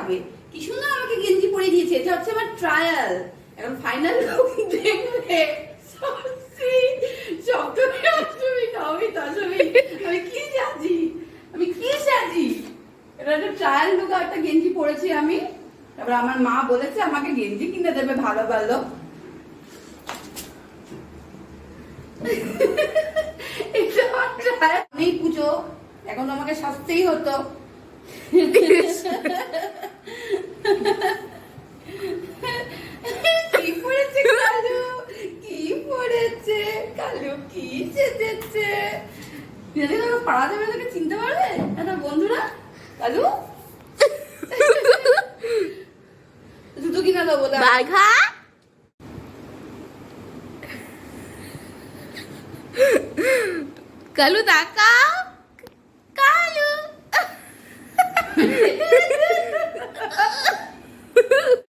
আগে। কি সুন্দর আমাকে গেঞ্জি পরিয়ে দিয়েছে, এটা হচ্ছে আমার ট্রায়াল। এখন ফাইনাল লুক দেখবে। সত্যি সপ্তমী অষ্টমী নবমী দশমী আমি কি সাজি, আমি কি সাজি। এটা একটা ট্রায়াল লুক, একটা গেঞ্জি পরেছি আমি। তারপর আমার মা বলেছে আমাকে গেঞ্জি কিনে দেবে ভালো ভালো। এটা আমার ট্রায়াল। নেই পুজো, এখন তো আমাকে সাজতেই হতো। কি পড়েছে কালু, কি পড়েছে কালু, কি সেজেছে। পাড়া যাবে, তোকে চিনতে পারবে একটা বন্ধুরা। কালু জুতো কিনা দেবো বাঘা কালু তাকাও, কালু